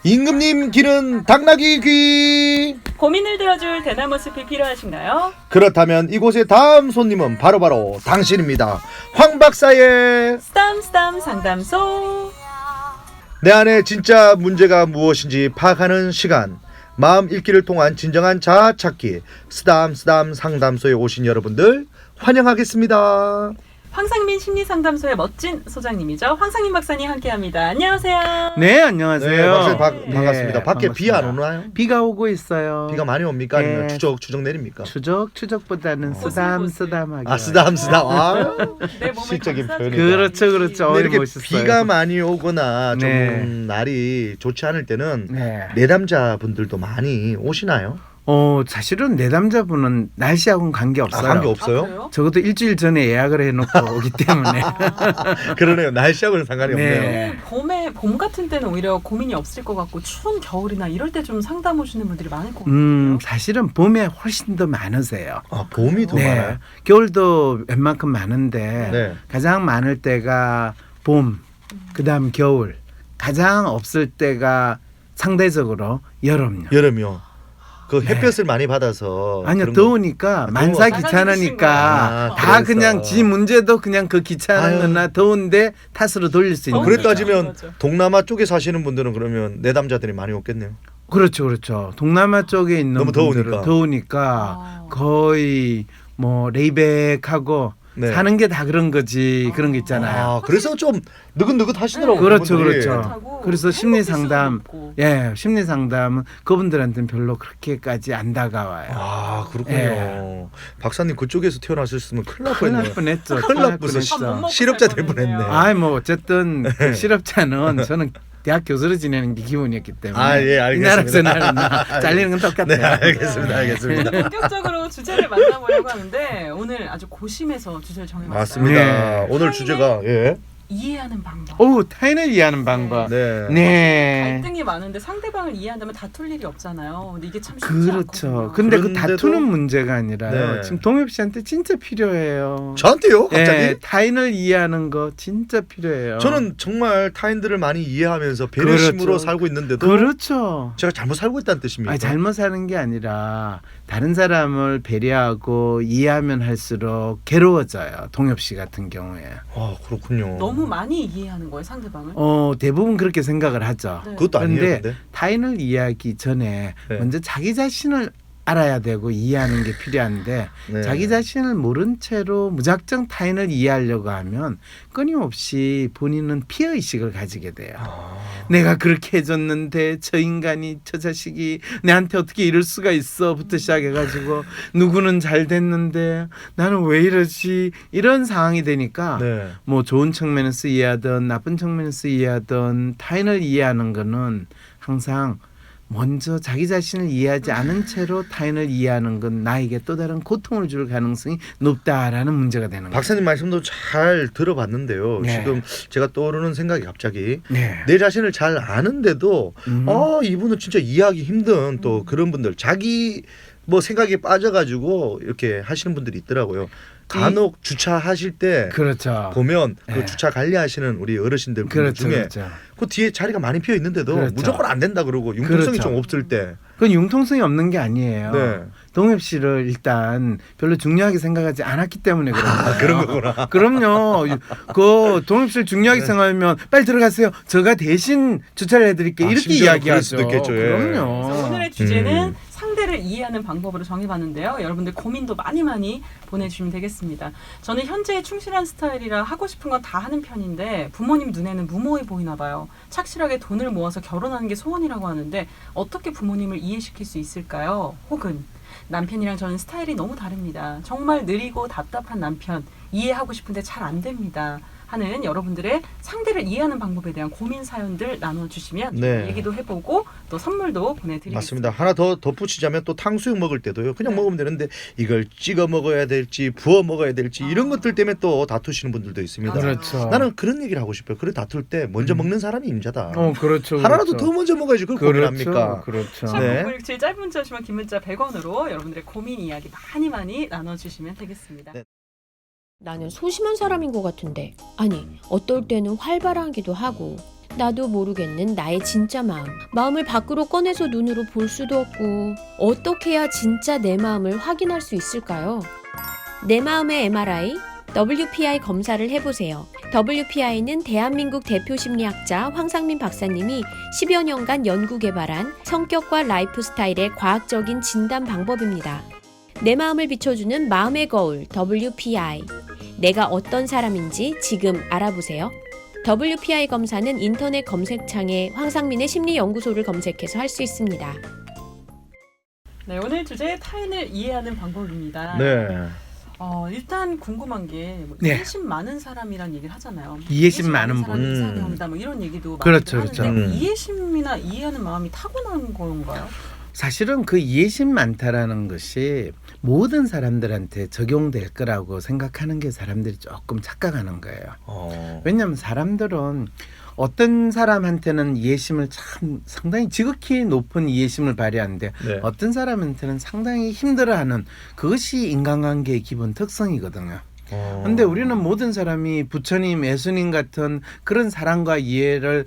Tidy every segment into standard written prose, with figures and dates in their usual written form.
임금님 귀는 당나귀 귀. 고민을 들어줄 대나무 숲이 필요하신가요? 그렇다면 이곳의 다음 손님은 바로 당신입니다. 황 박사의 쓰담쓰담 상담소. 내 안에 진짜 문제가 무엇인지 파악하는 시간, 마음 읽기를 통한 진정한 자아 찾기, 쓰담쓰담 상담소에 오신 여러분들 환영하겠습니다. 황상민 심리상담소의 멋진 소장님이죠. 황상민 박사님 함께합니다. 안녕하세요. 네, 안녕하세요. 네, 박사님 네. 반갑습니다. 밖에 반갑습니다. 비 안 오나요? 비가 오고 있어요. 비가 많이 옵니까? 아니면 네. 추적 내립니까? 추적보다는 쓰담쓰담하게. 아, 쓰담쓰담. 아, 내 몸을 시적인 감싸주는 표현이다. 그렇죠. 근데 이렇게 멋있어요. 비가 많이 오거나 좀 네. 날이 좋지 않을 때는 네. 내담자분들도 많이 오시나요? 사실은 내담자분은 날씨하고는 관계 없어요. 관계 아, 없어요? 그래요? 적어도 일주일 전에 예약을 해놓고 오기 때문에. 그러네요. 날씨하고는 상관이 네. 없네요. 봄 같은 때는 오히려 고민이 없을 것 같고 추운 겨울이나 이럴 때 좀 상담 오시는 분들이 많을 것 같아요. 사실은 봄에 훨씬 더 많으세요. 아, 봄이 더 많아요? 겨울도 웬만큼 많은데 네. 가장 많을 때가 봄, 그다음 겨울. 가장 없을 때가 상대적으로 여름요. 여름이요. 그 햇볕을 많이 받아서 아니요, 그런 거. 더우니까 만사 더워. 귀찮으니까 아, 다 그래서. 그냥 지 문제도 그냥 그 귀찮은 아유. 거나 더운데 탓으로 돌릴 수 있는 그래 거죠. 따지면 맞아. 동남아 쪽에 사시는 분들은 그러면 내담자들이 많이 오겠네요. 그렇죠. 동남아 쪽에 있는 너무 분들은 더우니까. 아. 거의 뭐 레이백하고 네. 사는 게 다 그런 거지. 그런 게 있잖아요. 아, 그래서 좀 느긋느긋 하시더라고요. 그렇죠, 그분들이. 그렇죠. 하고 그래서 심리 상담, 높고. 심리 상담은 그분들한테는 별로 그렇게까지 안 다가와요. 아, 그렇군요. 예. 박사님 그쪽에서 태어나셨으면 큰일 날 큰일 날 뻔했네요. 뻔했죠. 큰일 날 뻔했어. 밥못 먹고 실업자 살 될 뻔했네. 뻔했네요. 아이 뭐 어쨌든 그 실업자는 저는 대학 교수로 지내는 게 기본이었기 때문에 아, 예, 이 나라에서 알겠습니다. 나는 잘리는 건 똑같아요. 네, 알겠습니다. 본격적으로 주제를 만나보려고 하는데 오늘 아주 고심해서 주제를 정해봤어요. 맞습니다. 네. 오늘 주제가 이해하는 방법. 오, 타인을 이해하는 방법. 네. 네. 갈등이 많은데 상대방을 이해한다면 다툴 일이 없잖아요. 근데 이게 참 쉽지 그렇죠. 않거든요. 근데 그 그런데도- 다투는 문제가 아니라요. 네. 지금 동엽 씨한테 진짜 필요해요. 저한테요? 갑자기? 예, 타인을 이해하는 거 진짜 필요해요. 저는 정말 타인들을 많이 이해하면서 배려심으로 그렇죠. 살고 있는데도 그렇죠. 제가 잘못 살고 있다는 뜻입니까? 아니, 잘못 사는 게 아니라 다른 사람을 배려하고 이해하면 할수록 괴로워져요. 동엽 씨 같은 경우에. 아, 그렇군요. 너무 많이 이해하는 거예요, 상대방을. 대부분 그렇게 생각을 하죠. 네. 그것도 아니에요. 그런데 근데 타인을 이해하기 전에 네. 먼저 자기 자신을 알아야 되고 이해하는 게 필요한데 네. 자기 자신을 모른 채로 무작정 타인을 이해하려고 하면 끊임없이 본인은 피해의식을 가지게 돼요. 아, 내가 그렇게 해줬는데 저 인간이 저 자식이 내한테 어떻게 이럴 수가 있어부터 시작해가지고 누구는 잘 됐는데 나는 왜 이러지 이런 상황이 되니까 네. 뭐 좋은 측면에서 이해하든 나쁜 측면에서 이해하든 타인을 이해하는 거는 항상 먼저 자기 자신을 이해하지 않은 채로 타인을 이해하는 건 나에게 또 다른 고통을 줄 가능성이 높다라는 문제가 되는 거예요. 박사님 말씀도 잘 들어봤는데요. 네. 지금 제가 떠오르는 생각이 갑자기 네. 내 자신을 잘 아는데도 이분은 진짜 이해하기 힘든 또 그런 분들 자기 뭐 생각에 빠져가지고 이렇게 하시는 분들이 있더라고요. 간혹 주차하실 때 그렇죠. 보면 그 네. 주차 관리하시는 우리 어르신들 분들 그렇죠. 중에 그렇죠. 그 뒤에 자리가 많이 비어 있는데도 그렇죠. 무조건 안 된다 그러고 융통성이 그렇죠. 좀 없을 때 그건 융통성이 없는 게 아니에요. 네. 동엽 씨를 일단 별로 중요하게 생각하지 않았기 때문에 그런 거예요. 그런 거구나. 그럼요. 그 동엽 씨를 중요하게 생각하면 빨리 들어가세요. 제가 대신 주차를 해드릴게요. 아, 이렇게 심지어는 그럴 이야기하죠. 수도 있겠죠. 예. 그럼요. 그래서 오늘의 주제는 상대를 이해하는 방법으로 정해봤는데요. 여러분들 고민도 많이 보내주시면 되겠습니다. 저는 현재에 충실한 스타일이라 하고 싶은 건 다 하는 편인데 부모님 눈에는 무모해 보이나 봐요. 착실하게 돈을 모아서 결혼하는 게 소원이라고 하는데 어떻게 부모님을 이해시킬 수 있을까요? 혹은 남편이랑 저는 스타일이 너무 다릅니다. 정말 느리고 답답한 남편 이해하고 싶은데 잘 안 됩니다. 하는 여러분들의 상대를 이해하는 방법에 대한 고민 사연들 나눠주시면 네. 얘기도 해보고 또 선물도 보내드리겠습니다. 맞습니다. 하나 더 덧붙이자면 또 탕수육 먹을 때도요. 그냥 네. 먹으면 되는데 이걸 찍어 먹어야 될지 부어 먹어야 될지 이런 것들 때문에 또 다투시는 분들도 있습니다. 맞아요. 그렇죠. 나는 그런 얘기를 하고 싶어요. 그래 다툴 때 먼저 먹는 사람이 임자다. 그렇죠. 하나라도 그렇죠. 더 먼저 먹어야지 그걸 고민합니까? 그렇죠. 샵 네. 9917 짧은 문자 오시면 긴 문자 100원으로 여러분들의 고민 이야기 많이 나눠주시면 되겠습니다. 네. 나는 소심한 사람인 것 같은데. 아니, 어떨 때는 활발하기도 하고 나도 모르겠는 나의 진짜 마음. 마음을 밖으로 꺼내서 눈으로 볼 수도 없고 어떻게 해야 진짜 내 마음을 확인할 수 있을까요? 내 마음의 MRI, WPI 검사를 해보세요. WPI는 대한민국 대표 심리학자 황상민 박사님이 10여 년간 연구 개발한 성격과 라이프 스타일의 과학적인 진단 방법입니다. 내 마음을 비춰주는 마음의 거울 WPI. 내가 어떤 사람인지 지금 알아보세요. WPI 검사는 인터넷 검색창에 황상민의 심리연구소를 검색해서 할 수 있습니다. 네, 오늘 주제 타인을 이해하는 방법입니다. 네. 일단 궁금한 게뭐 네. 이해심 많은 사람이란 얘기를 하잖아요. 이해심 많은 분. 사람이 이상형이다 뭐 이런 얘기도 그렇죠, 많이 그렇죠. 하는데 이해심이나 이해하는 마음이 타고난 건가요? 사실은 그 이해심 많다라는 것이 모든 사람들한테 적용될 거라고 생각하는 게 사람들이 조금 착각하는 거예요. 왜냐하면 사람들은 어떤 사람한테는 이해심을 참 상당히 지극히 높은 이해심을 발휘하는데 네. 어떤 사람한테는 상당히 힘들어하는 그것이 인간관계의 기본 특성이거든요. 근데 우리는 모든 사람이 부처님, 예수님 같은 그런 사랑과 이해를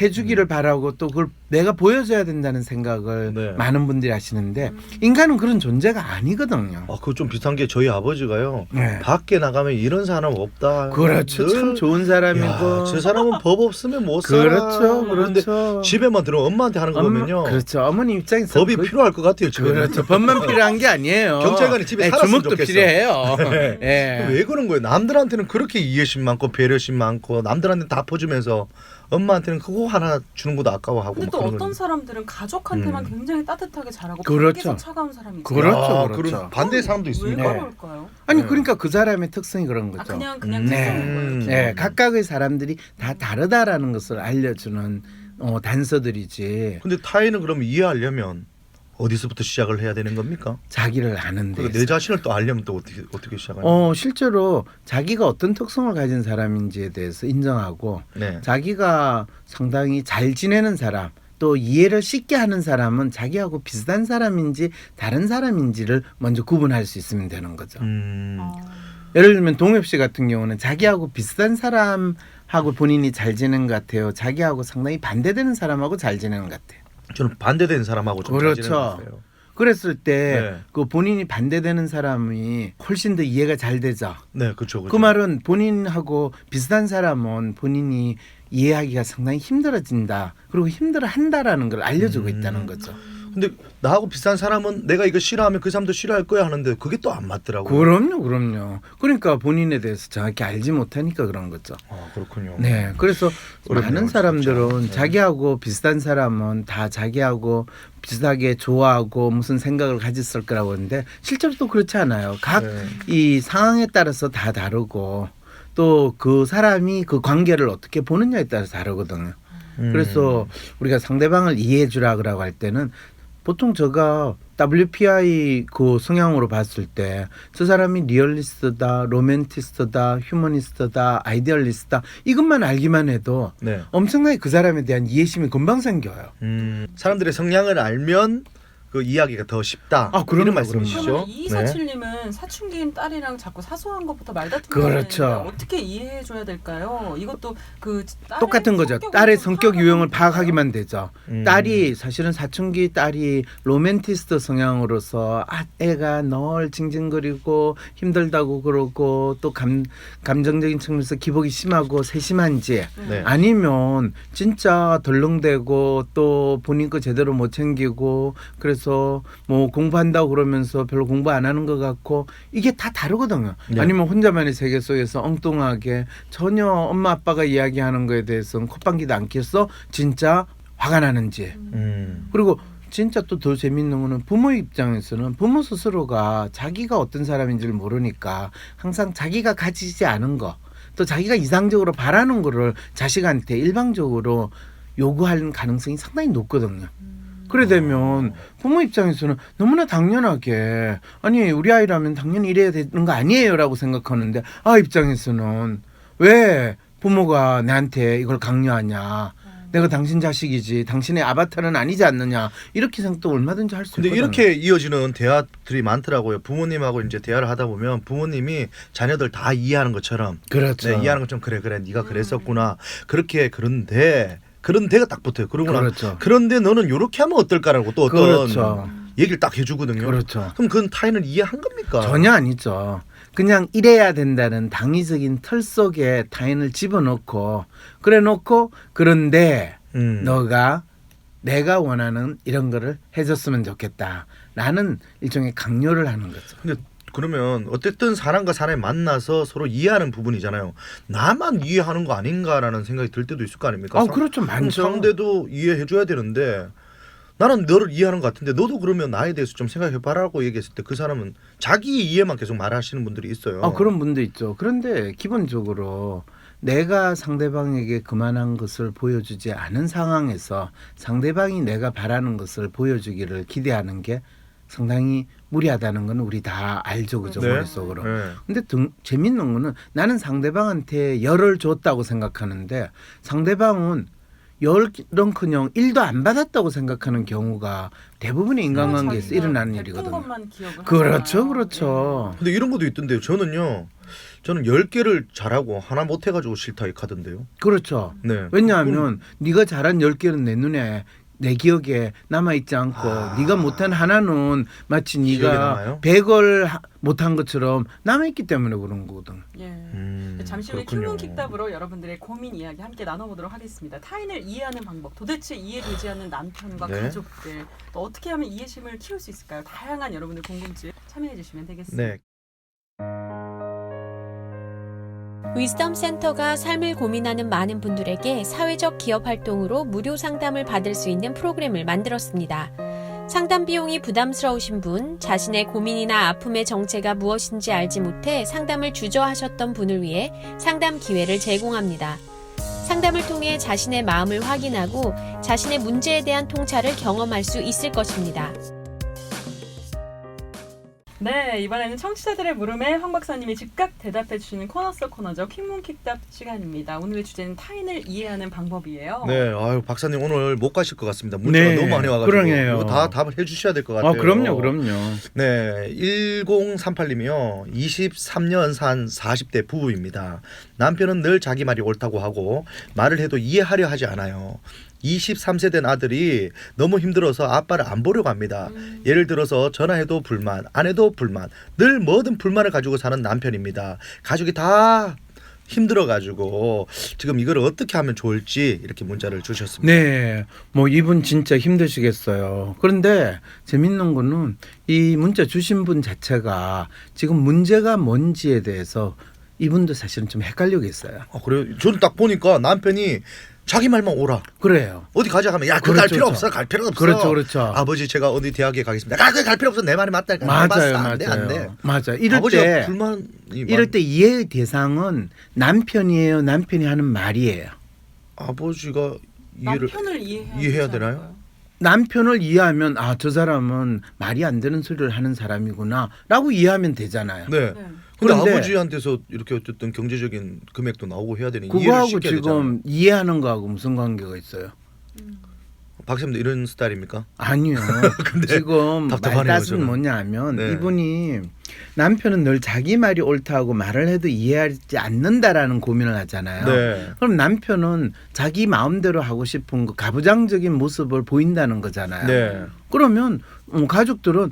해주기를 바라고 또 그걸 내가 보여줘야 된다는 생각을 네. 많은 분들이 하시는데 인간은 그런 존재가 아니거든요. 그거 좀 비슷한 게 저희 아버지가요. 네. 밖에 나가면 이런 사람 없다. 그렇죠. 늘, 참 좋은 사람이고. 야, 저 사람은 법 없으면 못 살아. 그렇죠. 그런데 그렇죠. 집에만 들어오면 엄마한테 하는 거 보면요. 그렇죠. 어머니 입장에서 법이 필요할 것 같아요. 집에는. 그렇죠. 법만 필요한 게 아니에요. 경찰관이 집에 네, 살았으면 주먹도 좋겠어. 필요해요. 네. 예. 왜 그런 거예요? 남들한테는 그렇게 이해심 많고 배려심 많고 남들한테 다 퍼주면서 엄마한테는 그거 하나 주는 것도 아까워하고. 근데 막 또 그런 어떤 거죠. 사람들은 가족한테만 굉장히 따뜻하게 잘하고 그렇죠. 밖에서 차가운 사람이 있어요. 그렇죠, 아, 그렇죠. 그런 반대의 사람도 왜 있습니까? 그럴까요? 아니 네. 그러니까 그 사람의 특성이 그런 거죠. 그냥 네. 특성인 거예요. 네, 각각의 사람들이 다 다르다라는 것을 알려주는 단서들이지. 근데 타인은 그럼 이해하려면 어디서부터 시작을 해야 되는 겁니까? 자기를 아는 데. 그러니까 내 자신을 또 알려면 또 어떻게 시작하는 실제로 자기가 어떤 특성을 가진 사람인지에 대해서 인정하고 네. 자기가 상당히 잘 지내는 사람 또 이해를 쉽게 하는 사람은 자기하고 비슷한 사람인지 다른 사람인지를 먼저 구분할 수 있으면 되는 거죠. 예를 들면 동엽 씨 같은 경우는 자기하고 비슷한 사람하고 본인이 잘 지내는 것 같아요. 자기하고 상당히 반대되는 사람하고 잘 지내는 것 같아요. 저는 반대되는 사람하고 좀 그렇죠. 잘 지내는 것 같아요. 그랬을 때 네. 그 본인이 반대되는 사람이 훨씬 더 이해가 잘 되죠. 네, 그렇죠. 그 말은 본인하고 비슷한 사람은 본인이 이해하기가 상당히 힘들어진다. 그리고 힘들어한다라는 걸 알려주고 있다는 거죠. 근데 나하고 비슷한 사람은 내가 이거 싫어하면 그 사람도 싫어할 거야 하는데 그게 또 안 맞더라고요. 그럼요. 그러니까 본인에 대해서 정확히 알지 못하니까 그런 거죠. 그렇군요. 네, 그래서 어렵네요, 많은 사람들은 진짜. 네. 자기하고 비슷한 사람은 다 자기하고 비슷하게 좋아하고 무슨 생각을 가졌을 거라고 하는데 실제로 또 그렇지 않아요. 각 이 네. 상황에 따라서 다 다르고 또 그 사람이 그 관계를 어떻게 보느냐에 따라서 다르거든요. 그래서 우리가 상대방을 이해해 주라고 할 때는 보통 제가 WPI 그 성향으로 봤을 때 저 사람이 리얼리스트다, 로맨티스트다, 휴머니스트다, 아이디얼리스트다 이것만 알기만 해도 네. 엄청나게 그 사람에 대한 이해심이 금방 생겨요. 사람들의 성향을 알면 그 이야기가 더 쉽다. 그럼요, 이런 말씀이시죠? 그러면 네. 이사칠님은 사춘기인 딸이랑 자꾸 사소한 것부터 말다툼을 그렇죠. 하는데 어떻게 이해해줘야 될까요? 이것도 그 딸의 똑같은 거죠. 성격을 딸의 좀 성격 파악하는 유형을 건가요? 파악하기만 되죠. 딸이 사실은 사춘기 딸이 로맨티스트 성향으로서 애가 널 징징거리고 힘들다고 그러고 또 감정적인 측면에서 기복이 심하고 세심한지 네. 아니면 진짜 덜렁대고 또 본인 거 제대로 못 챙기고 그래서 뭐 공부한다고 그러면서 별로 공부 안 하는 것 같고 이게 다 다르거든요. 네. 아니면 혼자만의 세계 속에서 엉뚱하게 전혀 엄마 아빠가 이야기하는 거에 대해서는 콧방귀도 안 뀌어서 진짜 화가 나는지 그리고 진짜 또 더 재밌는 거는 부모 입장에서는 부모 스스로가 자기가 어떤 사람인지를 모르니까 항상 자기가 가지지 않은 거 또 자기가 이상적으로 바라는 거를 자식한테 일방적으로 요구할 가능성이 상당히 높거든요. 그래 되면 부모 입장에서는 너무나 당연하게 아니 우리 아이라면 당연히 이래야 되는 거 아니에요 라고 생각하는데 입장에서는 왜 부모가 내한테 이걸 강요하냐 내가 당신 자식이지 당신의 아바타는 아니지 않느냐 이렇게 생각도 얼마든지 할 수 근데 있거든요. 이렇게 이어지는 대화들이 많더라고요. 부모님하고 이제 대화를 하다 보면 부모님이 자녀들 다 이해하는 것처럼 그렇죠. 네, 이해하는 것처럼 그래 네가 그랬었구나. 그런데가 딱 붙어요. 그러고나 그렇죠. 그런데 너는 이렇게 하면 어떨까라고 또 어떤 그렇죠. 얘기를 딱 해주거든요. 그렇죠. 그럼 그건 타인을 이해한 겁니까? 전혀 아니죠. 그냥 이래야 된다는 당위적인 틀 속에 타인을 집어넣고 그래 놓고 그런데 너가 내가 원하는 이런 거를 해줬으면 좋겠다라는 일종의 강요를 하는 거죠. 근데 그러면 어쨌든 사람과 사람이 만나서 서로 이해하는 부분이잖아요. 나만 이해하는 거 아닌가라는 생각이 들 때도 있을 거 아닙니까? 그렇죠. 많죠. 상대도 이해해줘야 되는데 나는 너를 이해하는 것 같은데 너도 그러면 나에 대해서 좀 생각해봐라고 얘기했을 때 그 사람은 자기 이해만 계속 말하시는 분들이 있어요. 그런 분도 있죠. 그런데 기본적으로 내가 상대방에게 그만한 것을 보여주지 않은 상황에서 상대방이 내가 바라는 것을 보여주기를 기대하는 게 상당히 무리하다는 건 우리 다 알죠. 그죠? 네. 머릿속으로. 네. 근데 재밌는 거는 나는 상대방한테 열을 줬다고 생각하는데 상대방은 열은커녕 1도 안 받았다고 생각하는 경우가 대부분의 인간관계에서 일어나는 일이거든요. 그렇죠. 그렇죠. 근데 이런 것도 있던데요. 저는 10개를 잘하고 하나 못해가지고 싫다 이 카드인데요. 그렇죠. 네. 왜냐하면 네가 잘한 10개는 내 눈에 내 기억에 남아있지 않고 네가 못한 하나는 마치 기억에 네가 남아요? 100을 못한 것처럼 남아있기 때문에 그런 거거든. 예. 잠시 후에 그렇군요. 킹문킥답으로 여러분들의 고민 이야기 함께 나눠보도록 하겠습니다. 타인을 이해하는 방법, 도대체 이해되지 않는 남편과 네. 가족들, 또 어떻게 하면 이해심을 키울 수 있을까요? 다양한 여러분의 궁금증 참여해 주시면 되겠습니다. 네. 위즈덤 센터가 삶을 고민하는 많은 분들에게 사회적 기업 활동으로 무료 상담을 받을 수 있는 프로그램을 만들었습니다. 상담 비용이 부담스러우신 분, 자신의 고민이나 아픔의 정체가 무엇인지 알지 못해 상담을 주저하셨던 분을 위해 상담 기회를 제공합니다. 상담을 통해 자신의 마음을 확인하고 자신의 문제에 대한 통찰을 경험할 수 있을 것입니다. 네, 이번에는 청취자들의 물음에 황 박사님이 즉각 대답해 주시는 코너 속 코너죠. 킹문킥답 시간입니다. 오늘의 주제는 타인을 이해하는 방법이에요. 네, 아유 박사님 오늘 못 가실 것 같습니다. 문자가 네, 너무 많이 와가지고 그러네요. 이거 다 답을 해주셔야 될 것 같아요. 그럼요. 네, 1038님이요. 23년 산 40대 부부입니다. 남편은 늘 자기 말이 옳다고 하고 말을 해도 이해하려 하지 않아요. 23세 된 아들이 너무 힘들어서 아빠를 안 보려고 합니다. 예를 들어서 전화해도 불만, 안 해도 불만, 늘 뭐든 불만을 가지고 사는 남편입니다. 가족이 다 힘들어가지고 지금 이걸 어떻게 하면 좋을지 이렇게 문자를 주셨습니다. 네, 이분 진짜 힘드시겠어요. 그런데 재밌는 거는 이 문자 주신 분 자체가 지금 문제가 뭔지에 대해서 이분도 사실은 좀 헷갈리고 있어요. 그래요? 저는 딱 보니까 남편이 자기 말만 오라. 그래요. 어디 가자 하면 야, 갈 필요 없어. 갈 필요 없어. 그렇죠. 아버지 제가 어디 대학에 가겠습니다. 갈 필요 없어. 내 말이 맞다니까. 맞아요. 안 돼. 맞아. 이럴 때 이해의 대상은 남편이에요. 남편이 하는 말이에요. 아버지가 남편을 이해해야 되나요? 남편을 이해하면 저 사람은 말이 안 되는 소리를 하는 사람이구나라고 이해하면 되잖아요. 네. 네. 근데 그런데 아버지한테서 이렇게 어쨌든 경제적인 금액도 나오고 해야 되니 이해를 그거하고 시켜야 지금 되잖아요. 이해하는 거하고 무슨 관계가 있어요? 박사님도 이런 스타일입니까? 아니요. 지금 답답하네요, 말뜻은 저는. 뭐냐면 네. 이분이 남편은 늘 자기 말이 옳다고 말을 해도 이해하지 않는다라는 고민을 하잖아요. 네. 그럼 남편은 자기 마음대로 하고 싶은 거 가부장적인 모습을 보인다는 거잖아요. 네. 그러면 가족들은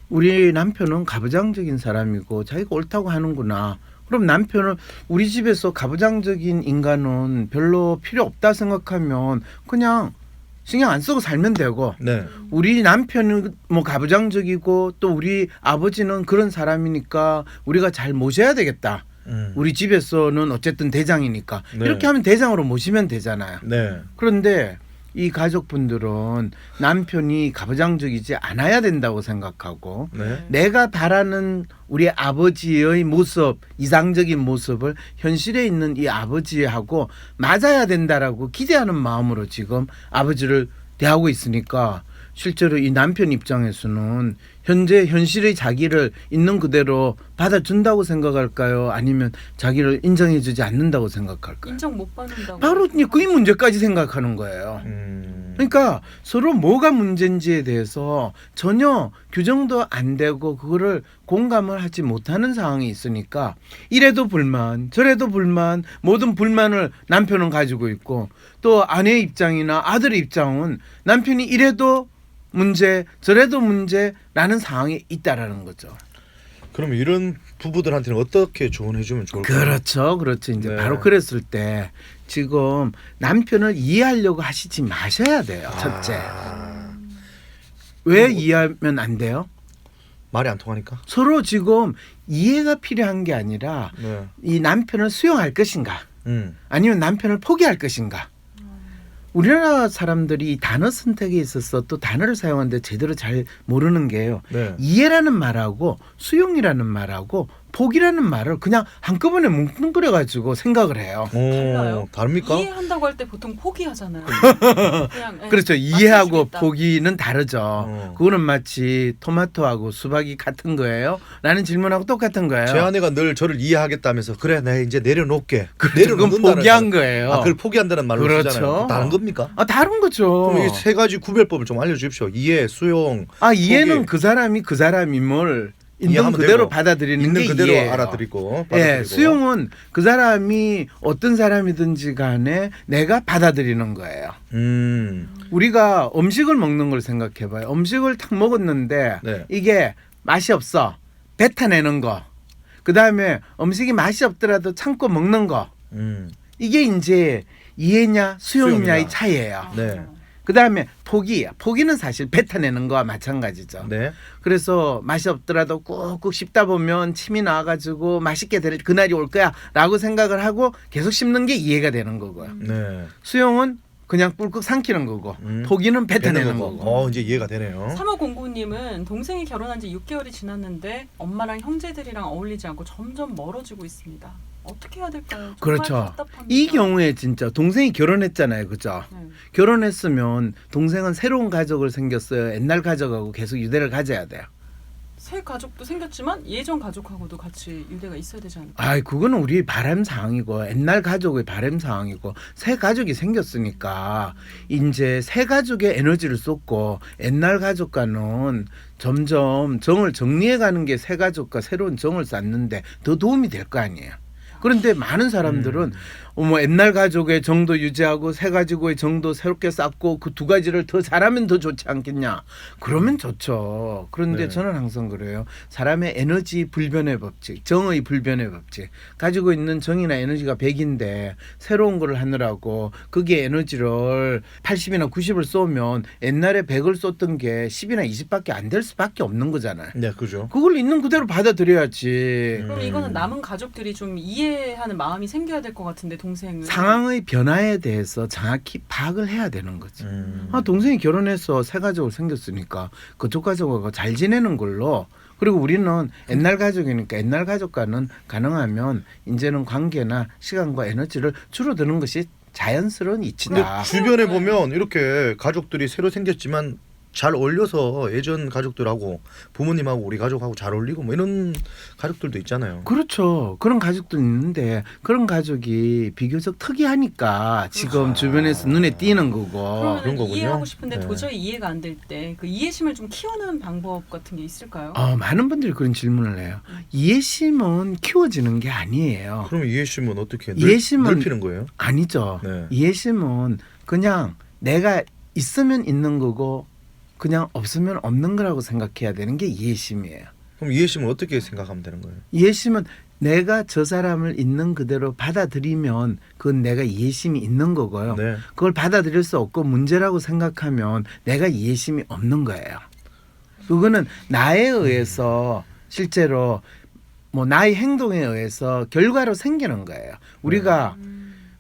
우리 남편은 가부장적인 사람이고 자기가 옳다고 하는구나. 그럼 남편은 우리 집에서 가부장적인 인간은 별로 필요 없다 생각하면 그냥 신경 안 쓰고 살면 되고 네. 우리 남편은 가부장적이고 또 우리 아버지는 그런 사람이니까 우리가 잘 모셔야 되겠다. 우리 집에서는 어쨌든 대장이니까 네. 이렇게 하면 대장으로 모시면 되잖아요. 네. 그런데 이 가족분들은 남편이 가부장적이지 않아야 된다고 생각하고 네. 내가 바라는 우리 아버지의 모습, 이상적인 모습을 현실에 있는 이 아버지하고 맞아야 된다라고 기대하는 마음으로 지금 아버지를 대하고 있으니까 실제로 이 남편 입장에서는 현재 현실의 자기를 있는 그대로 받아준다고 생각할까요? 아니면 자기를 인정해주지 않는다고 생각할까요? 인정 못 받는다고. 바로 그 문제까지 생각하는 거예요. 그러니까 서로 뭐가 문제인지에 대해서 전혀 규정도 안 되고 그거를 공감을 하지 못하는 상황이 있으니까 이래도 불만 저래도 불만 모든 불만을 남편은 가지고 있고 또 아내의 입장이나 아들의 입장은 남편이 이래도 문제 저래도 문제라는 상황에 있다라는 거죠. 그럼 이런 부부들한테는 어떻게 조언해 주면 좋을까요? 그렇죠. 이제 네. 바로 그랬을 때 지금 남편을 이해하려고 하시지 마셔야 돼요. 첫째. 왜 이해하면 안 돼요? 말이 안 통하니까. 서로 지금 이해가 필요한 게 아니라 네. 이 남편을 수용할 것인가 아니면 남편을 포기할 것인가. 우리나라 사람들이 이 단어 선택에 있어서 또 단어를 사용하는데 제대로 잘 모르는 게요. 네. 이해라는 말하고 수용이라는 말하고 포기라는 말을 그냥 한꺼번에 뭉뚱그려가지고 생각을 해요. 달라요? 다릅니까? 이해한다고 할 때 보통 포기하잖아요. 그냥, 예, 그렇죠. 맞출 수 이해하고 있다. 포기는 다르죠. 그거는 마치 토마토하고 수박이 같은 거예요? 라는 질문하고 똑같은 거예요. 제 아내가 늘 저를 이해하겠다면서 그래 내가 이제 내려놓게. 그건 포기한 거예요. 그걸 포기한다는 말로 그렇죠. 쓰잖아요. 다른 겁니까? 다른 거죠. 그럼 이 세 가지 구별법을 좀 알려주십시오. 이해, 수용. 이해는 포기. 그 사람이 뭘 있는 이해하면 그대로 되고, 받아들이는 있는 게 그대로 이해예요. 알아들이고. 예, 수용은 그 사람이 어떤 사람이든지 간에 내가 받아들이는 거예요. 우리가 음식을 먹는 걸 생각해봐요. 음식을 탁 먹었는데 네. 이게 맛이 없어. 뱉어내는 거. 그 다음에 음식이 맛이 없더라도 참고 먹는 거. 이게 이제 이해냐 수용이냐의 수용이냐. 차이예요. 네. 그 다음에 포기는 사실 뱉어내는 거와 마찬가지죠. 네. 그래서 맛이 없더라도 꾹꾹 씹다 보면 침이 나와가지고 맛있게 될 그날이 올 거야 라고 생각을 하고 계속 씹는 게 이해가 되는 거고요. 네. 수용은 그냥 뿔꾹 삼키는 거고 포기는 뱉어내는 거고. 이제 이해가 되네요. 3509님은 동생이 결혼한 지 6개월이 지났는데 엄마랑 형제들이랑 어울리지 않고 점점 멀어지고 있습니다. 어떻게 해야 될까요? 정말 그렇죠. 답답합니다. 이 경우에 진짜 동생이 결혼했잖아요. 그죠? 네. 결혼했으면 동생은 새로운 가족을 생겼어요. 옛날 가족하고 계속 유대를 가져야 돼요. 새 가족도 생겼지만 예전 가족하고도 같이 유대가 있어야 되지 않을까요? 아이 그거는 우리 바람 사항이고 옛날 가족의 바람 사항이고 새 가족이 생겼으니까 이제 새 가족의 에너지를 쏟고 옛날 가족과는 점점 정을 정리해가는 게 새 가족과 새로운 정을 쌓는데 더 도움이 될 거 아니에요. 그런데 많은 사람들은 옛날 가족의 정도 유지하고 새 가족의 정도 새롭게 쌓고 그 두 가지를 더 잘하면 더 좋지 않겠냐. 그러면 좋죠. 그런데 네. 저는 항상 그래요. 사람의 에너지 불변의 법칙, 정의 불변의 법칙. 가지고 있는 정이나 에너지가 100인데 새로운 걸 하느라고 거기에 에너지를 80이나 90을 쏘면 옛날에 100을 쏟던 게 10이나 20밖에 안 될 수밖에 없는 거잖아요. 네, 그죠. 그걸 있는 그대로 받아들여야지. 그럼 이거는 남은 가족들이 좀 이해하는 마음이 생겨야 될 것 같은데 동생은 상황의 변화에 대해서 정확히 파악을 해야 되는 거죠. 동생이 결혼해서 새 가족을 생겼으니까 그쪽 가족하고 잘 지내는 걸로. 그리고 우리는 옛날 가족이니까 옛날 가족과는 가능하면 이제는 관계나 시간과 에너지를 줄어드는 것이 자연스러운 근데 이치다. 주변에 보면 이렇게 가족들이 새로 생겼지만 잘 어울려서 예전 가족들하고 부모님하고 우리 가족하고 잘 어울리고 뭐 이런 가족들도 있잖아요. 그렇죠. 그런 가족도 있는데 그런 가족이 비교적 특이하니까 지금 주변에서 눈에 띄는 거고. 그러면 그런 거군요. 이해하고 싶은데 네. 도저히 이해가 안 될 때 그 이해심을 좀 키우는 방법 같은 게 있을까요? 많은 분들이 그런 질문을 해요. 이해심은 키워지는 게 아니에요. 그러면 이해심은 어떻게 이해심은- 넓히는 거예요? 아니죠. 네. 이해심은 그냥 내가 있으면 있는 거고 그냥 없으면 없는 거라고 생각해야 되는 게 이해심이에요. 그럼 이해심은 어떻게 생각하면 되는 거예요? 이해심은 내가 저 사람을 있는 그대로 받아들이면 그건 내가 이해심이 있는 거고요. 네. 그걸 받아들일 수 없고 문제라고 생각하면 내가 이해심이 없는 거예요. 그거는 나에 의해서 실제로 나의 행동에 의해서 결과로 생기는 거예요. 우리가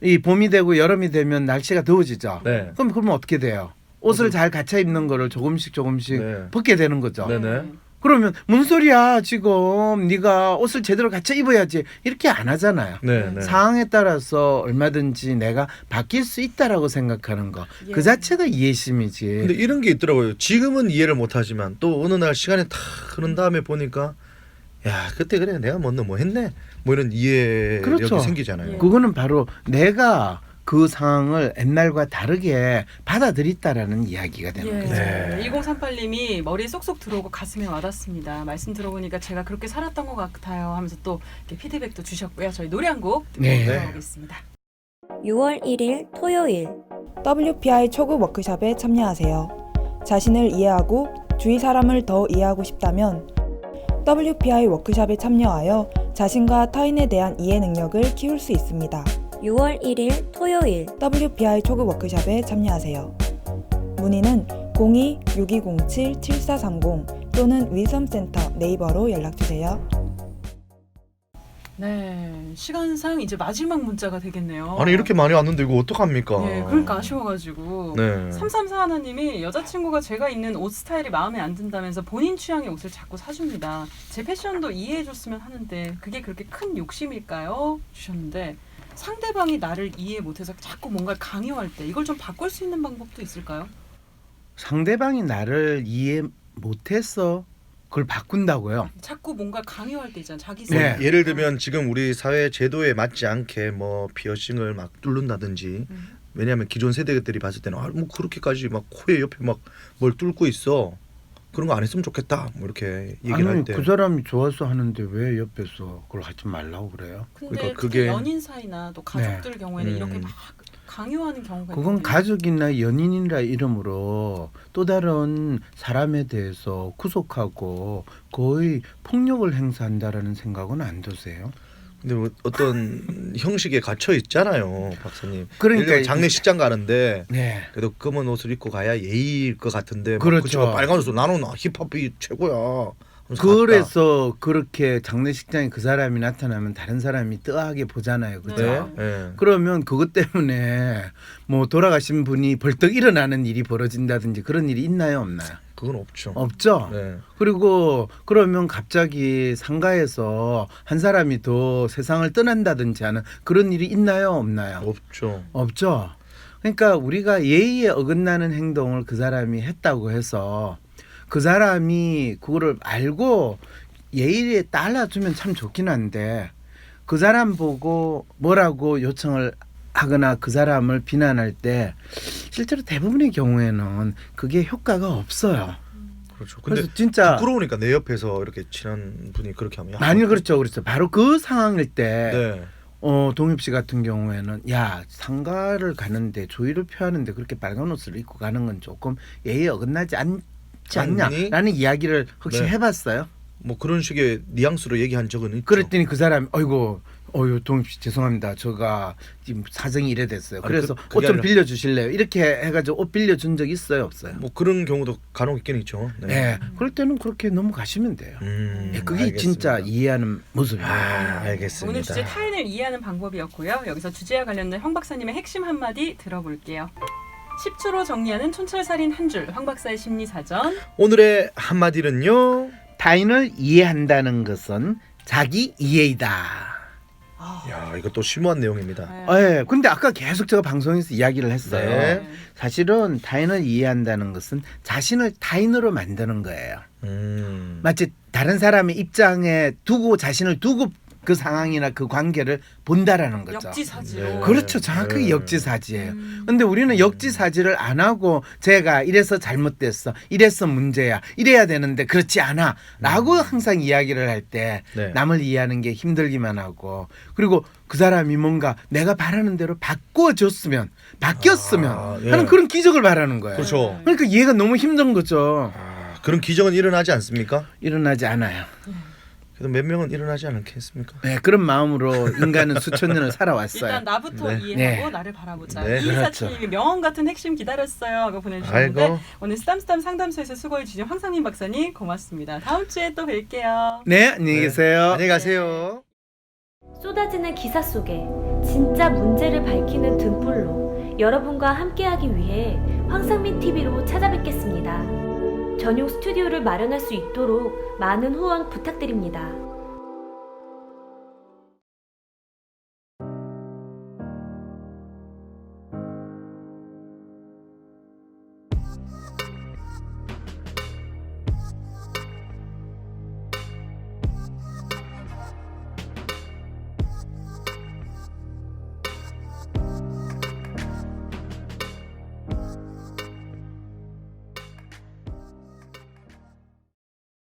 이 봄이 되고 여름이 되면 날씨가 더워지죠. 네. 그럼 어떻게 돼요? 옷을 잘 갖춰 입는 거를 조금씩 네. 벗게 되는 거죠. 네네. 그러면 뭔 소리야 지금 네가 옷을 제대로 갖춰 입어야지 이렇게 안 하잖아요. 네, 네. 상황에 따라서 얼마든지 내가 바뀔 수 있다라고 생각하는 거. 예. 그 자체가 이해심이지. 근데 이런 게 있더라고요. 지금은 이해를 못 하지만 또 어느 날 시간이 탁 흐른 다음에 보니까 야, 그때 그래 내가 뭐 했네. 뭐 이런 이해력이 그렇죠. 생기잖아요. 예. 그거는 바로 내가 그 상황을 옛날과 다르게 받아들였다라는 이야기가 되는 예. 거죠. 네. 1038님이 머리에 쏙쏙 들어오고 가슴에 와닿습니다. 말씀 들어보니까 제가 그렇게 살았던 것 같아요 하면서 또 이렇게 피드백도 주셨고요. 저희 노래 한 곡 듣고 네. 돌아오겠습니다. 6월 1일 토요일 WPI 초급 워크숍에 참여하세요. 자신을 이해하고 주위 사람을 더 이해하고 싶다면 WPI 워크숍에 참여하여 자신과 타인에 대한 이해 능력을 키울 수 있습니다. 6월 1일 토요일 WPI 초급 워크숍에 참여하세요. 문의는 02-6207-7430 또는 위섬센터 네이버로 연락주세요. 네, 시간상 이제 마지막 문자가 되겠네요. 아니 이렇게 많이 왔는데 이거 어떡합니까? 네, 그러니까 아쉬워가지고. 네. 334 하나님이 여자친구가 제가 입는 옷 스타일이 마음에 안 든다면서 본인 취향의 옷을 자꾸 사줍니다. 제 패션도 이해해줬으면 하는데 그게 그렇게 큰 욕심일까요? 주셨는데 상대방이 나를 이해 못해서 자꾸 뭔가 강요할 때 이걸 좀 바꿀 수 있는 방법도 있을까요? 상대방이 나를 이해 못해서 그걸 바꾼다고요? 자꾸 뭔가 강요할 때 있잖아요. 자기 네. 생각. 예를 들면 지금 우리 사회 제도에 맞지 않게 뭐 피어싱을 막 뚫는다든지 왜냐하면 기존 세대들이 봤을 때는 뭐 그렇게까지 막 코에 옆에 막 뭘 뚫고 있어 그런 거 안 했으면 좋겠다 뭐 이렇게 얘기를 할 아니 때 그 사람이 좋아서 하는데 왜 옆에서 그걸 하지 말라고 그래요? 근데 그러니까 특히 그게- 연인 사이나 또 가족들 경우에는 이렇게 막 강요하는 경우가 그건 있거든요. 가족이나 연인이라 이름으로 또 다른 사람에 대해서 구속하고 거의 폭력을 행사한다라는 생각은 안 드세요? 근데 뭐 어떤 형식에 갇혀 있잖아요, 박사님. 그러니까 예를 들면 장례식장 가는데 네. 그래도 검은 옷을 입고 가야 예의일 것 같은데 막 그렇죠. 그치만 빨간 옷을 나는 힙합이 최고야. 하면서 그래서 그렇게 장례식장에 그 사람이 나타나면 다른 사람이 뜨하게 보잖아요. 그죠? 갔다. 네. 그러면 그것 때문에 뭐 돌아가신 분이 벌떡 일어나는 일이 벌어진다든지 그런 일이 있나요, 없나요? 그건 없죠. 없죠. 네. 그리고 그러면 갑자기 상가에서 한 사람이 더 세상을 떠난다든지 하는 그런 일이 있나요, 없나요? 없죠. 없죠. 그러니까 우리가 예의에 어긋나는 행동을 그 사람이 했다고 해서 그 사람이 그거를 알고 예의에 따라주면 참 좋긴 한데 그 사람 보고 뭐라고 요청을 하거나 그 사람을 비난할 때 실제로 대부분의 경우에는 그게 효과가 없어요. 그렇죠. 근데 그래서 진짜 부끄러우니까 내 옆에서 이렇게 친한 분이 그렇게 하면 야, 많이 그렇죠. 그렇죠. 바로 그 상황일 때 네. 동엽 씨 같은 경우에는 야 상가를 가는데 조의를 표하는데 그렇게 빨간 옷을 입고 가는 건 조금 예의에 어긋나지 않지 않니? 않냐라는 이야기를 혹시 네. 해봤어요? 뭐 그런 식의 뉘앙스로 얘기한 적은 있죠. 그랬더니 그 사람이 어이구 동엽 씨 죄송합니다. 제가 지금 사정이 이래 됐어요. 아니, 그래서 그게 옷 좀 아니라- 빌려주실래요? 이렇게 해가지고 옷 빌려준 적 있어요, 없어요? 뭐 그런 경우도 간혹 있긴 있죠. 네. 그럴 때는 그렇게 넘어가시면 돼요. 그게 알겠습니다. 진짜 이해하는 모습이에요. 알겠습니다. 오늘 주제 타인을 이해하는 방법이었고요. 여기서 주제와 관련된 황 박사님의 핵심 한마디 들어볼게요. 10초로 정리하는 촌철살인 한 줄, 황 박사의 심리사전. 오늘의 한마디는요. 타인을 이해한다는 것은 자기 이해이다. 아, 야, 이것도 심오한 내용입니다. 예. 근데 아까 계속 제가 방송에서 이야기를 했어요. 네. 사실은 타인을 이해한다는 것은 자신을 타인으로 만드는 거예요. 마치 다른 사람의 입장에 두고 자신을 두고 그 상황이나 그 관계를 본다라는 거죠. 역지사지로. 네. 그렇죠. 정확하게 네. 역지사지예요. 근데 우리는 역지사지를 안 하고 제가 이래서 잘못됐어. 이래서 문제야. 이래야 되는데 그렇지 않아. 라고 항상 이야기를 할 때 네. 남을 이해하는 게 힘들기만 하고 그리고 그 사람이 뭔가 내가 바라는 대로 바뀌었으면 예. 하는 그런 기적을 바라는 거예요. 그렇죠. 그러니까 이해가 너무 힘든 거죠. 그런 기적은 일어나지 않습니까? 일어나지 않아요. 그래도 몇 명은 일어나지 않겠습니까? 네, 그런 마음으로 인간은 수천 년을 살아왔어요. 일단 나부터 네. 이해하고 네. 나를 바라보자. 네. 이사치님이 명언 같은 핵심 기다렸어요 하고 보내주셨는데 아이고. 오늘 쓰담쓰담 상담소에서 수고해 주신 황상민 박사님 고맙습니다. 다음 주에 또 뵐게요. 네, 안녕히 계세요. 안녕히 가세요. 쏟아지는 기사 속에 진짜 문제를 밝히는 등불로 여러분과 함께하기 위해 황상민 TV로 찾아뵙겠습니다. 전용 스튜디오를 마련할 수 있도록 많은 후원 부탁드립니다.